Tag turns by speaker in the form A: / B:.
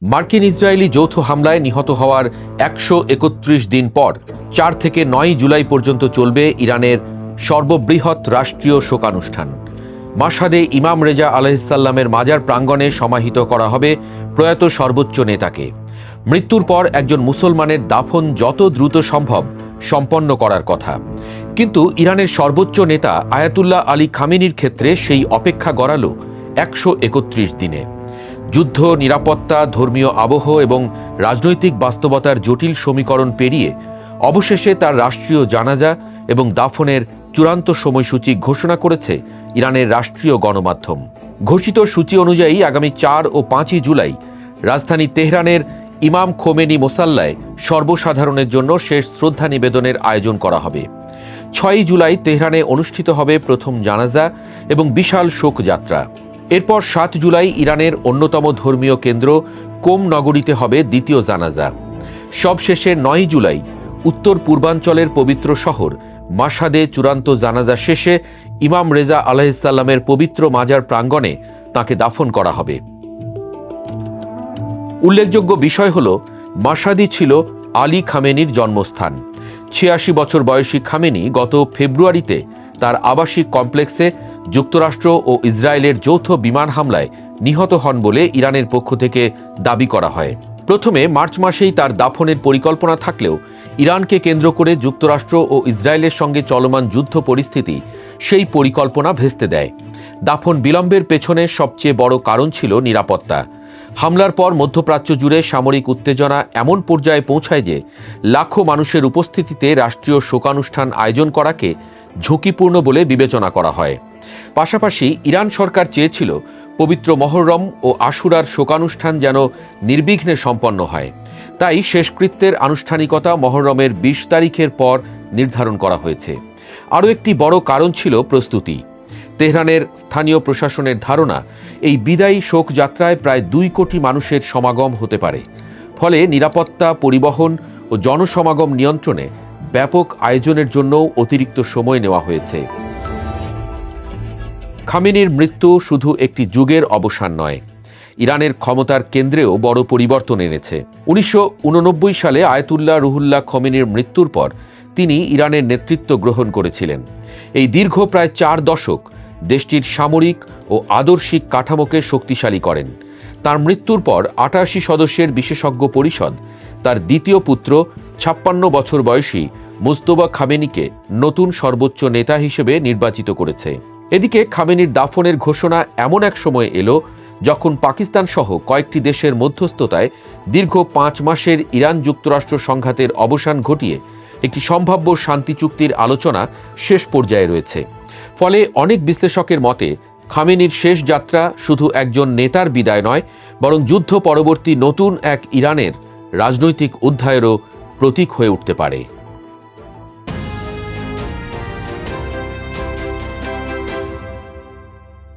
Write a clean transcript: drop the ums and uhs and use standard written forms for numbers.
A: মার্কিন ইসরায়েলি যৌথ হামলায় নিহত হওয়ার ১৩১ দিন পর ৪ থেকে ৯ জুলাই পর্যন্ত চলবে ইরানের সর্ববৃহৎ রাষ্ট্রীয় শোকানুষ্ঠান। মাশহাদে ইমাম রেজা আলাইহিসসালামের মাজার প্রাঙ্গণে সমাহিত করা হবে প্রয়াত সর্বোচ্চ নেতাকে। মৃত্যুর পর একজন মুসলমানের দাফন যত দ্রুত সম্ভব সম্পন্ন করার কথা, কিন্তু ইরানের সর্বোচ্চ নেতা আয়াতুল্লাহ আলী খামেনির ক্ষেত্রে সেই অপেক্ষা গড়ালো ১৩১ দিনে। যুদ্ধ, নিরাপত্তা, ধর্মীয় আবহ এবং রাজনৈতিক বাস্তবতার জটিল সমীকরণ পেরিয়ে অবশেষে তার রাষ্ট্রীয় জানাজা এবং দাফনের চূড়ান্ত সময়সূচি ঘোষণা করেছে ইরানের রাষ্ট্রীয় গণমাধ্যম। ঘোষিত সূচি অনুযায়ী আগামী ৪ ও ৫ই জুলাই রাজধানী তেহরানের ইমাম খোমেনি মোসাল্লায় সর্বসাধারণের জন্য শেষ শ্রদ্ধা নিবেদনের আয়োজন করা হবে। ৬ই জুলাই তেহরানে অনুষ্ঠিত হবে প্রথম জানাজা এবং বিশাল শোকযাত্রা। এরপর ৭ জুলাই ইরানের অন্যতম ধর্মীয় কেন্দ্র কোম নগরীতে হবে দ্বিতীয় জানাজা। সবশেষে ৯ জুলাই উত্তর পূর্বাঞ্চলের পবিত্র শহর মাশহাদে চূড়ান্ত জানাজা শেষে ইমাম রেজা আলাইহিসসালামের পবিত্র মাজার প্রাঙ্গণে তাঁকে দাফন করা হবে। উল্লেখযোগ্য বিষয় হল, মাশহাদই ছিল আলী খামেনির জন্মস্থান। ৮৬ বছর বয়সী খামেনি গত ফেব্রুয়ারিতে তার আবাসিক কমপ্লেক্সে যুক্তরাষ্ট্র ও ইসরায়েলের যৌথ বিমান হামলায় নিহত হন বলে ইরানের পক্ষ থেকে দাবি করা হয়। প্রথমে মার্চ মাসেই তার দাফনের পরিকল্পনা থাকলেও ইরানকে কেন্দ্র করে যুক্তরাষ্ট্র ও ইসরায়েলের সঙ্গে চলমান যুদ্ধ পরিস্থিতি সেই পরিকল্পনা ভেস্তে দেয়। দাফন বিলম্বের পেছনে সবচেয়ে বড় কারণ ছিল নিরাপত্তা। হামলার পর মধ্যপ্রাচ্য জুড়ে সামরিক উত্তেজনা এমন পর্যায়ে পৌঁছায় যে লাখো মানুষের উপস্থিতিতে রাষ্ট্রীয় শোকানুষ্ঠান আয়োজন করাকে ঝুঁকিপূর্ণ বলে বিবেচনা করা হয়। পাশাপাশি ইরান সরকার চেয়েছিল পবিত্র মহররম ও আশুরার শোকানুষ্ঠান যেন নির্বিঘ্নে সম্পন্ন হয়। তাই শেষকৃত্যের আনুষ্ঠানিকতা মহররমের ২০ তারিখের পর নির্ধারণ করা হয়েছে। আরও একটি বড় কারণ ছিল প্রস্তুতি। তেহরানের স্থানীয় প্রশাসনের ধারণা, এই বিদায়ী শোকযাত্রায় প্রায় ২ কোটি মানুষের সমাগম হতে পারে। ফলে নিরাপত্তা, পরিবহন ও জনসমাগম নিয়ন্ত্রণে ব্যাপক আয়োজনের জন্যও অতিরিক্ত সময় নেওয়া হয়েছে। খামেনির মৃত্যু শুধু একটি যুগের অবসান নয়, ইরানের ক্ষমতার কেন্দ্রেও বড় পরিবর্তন এনেছে। ১৯৮৯ সালে আয়াতুল্লাহ রুহুল্লাহ খোমেনির মৃত্যুর পর তিনি ইরানের নেতৃত্ব গ্রহণ করেছিলেন। এই দীর্ঘ প্রায় ৪ দশক দেশটির সামরিক ও আদর্শিক কাঠামোকে শক্তিশালী করেন। তার মৃত্যুর পর ৮৮ সদস্যের বিশেষজ্ঞ পরিষদ তার দ্বিতীয় পুত্র ৫৬ বছর বয়সী মুজতবা খামেনিকে নতুন সর্বোচ্চ নেতা হিসেবে নির্বাচিত করেছে। এদিকে খামেনির দাফনের ঘোষণা এমন এক সময় এলো যখন পাকিস্তান সহ কয়েকটি দেশের মধ্যস্থতায় দীর্ঘ ৫ মাসের ইরান যুক্তরাষ্ট্র সংঘাতের অবসান ঘটিয়ে একটি সম্ভাব্য শান্তি চুক্তির আলোচনা শেষ পর্যায়ে রয়েছে। ফলে অনেক বিশ্লেষকের মতে খামেনির শেষ যাত্রা শুধু একজন নেতার বিদায় নয়, বরং যুদ্ধ পরবর্তী নতুন এক ইরানের রাজনৈতিক অধ্যায়েরও প্রতীক হয়ে উঠতে পারে।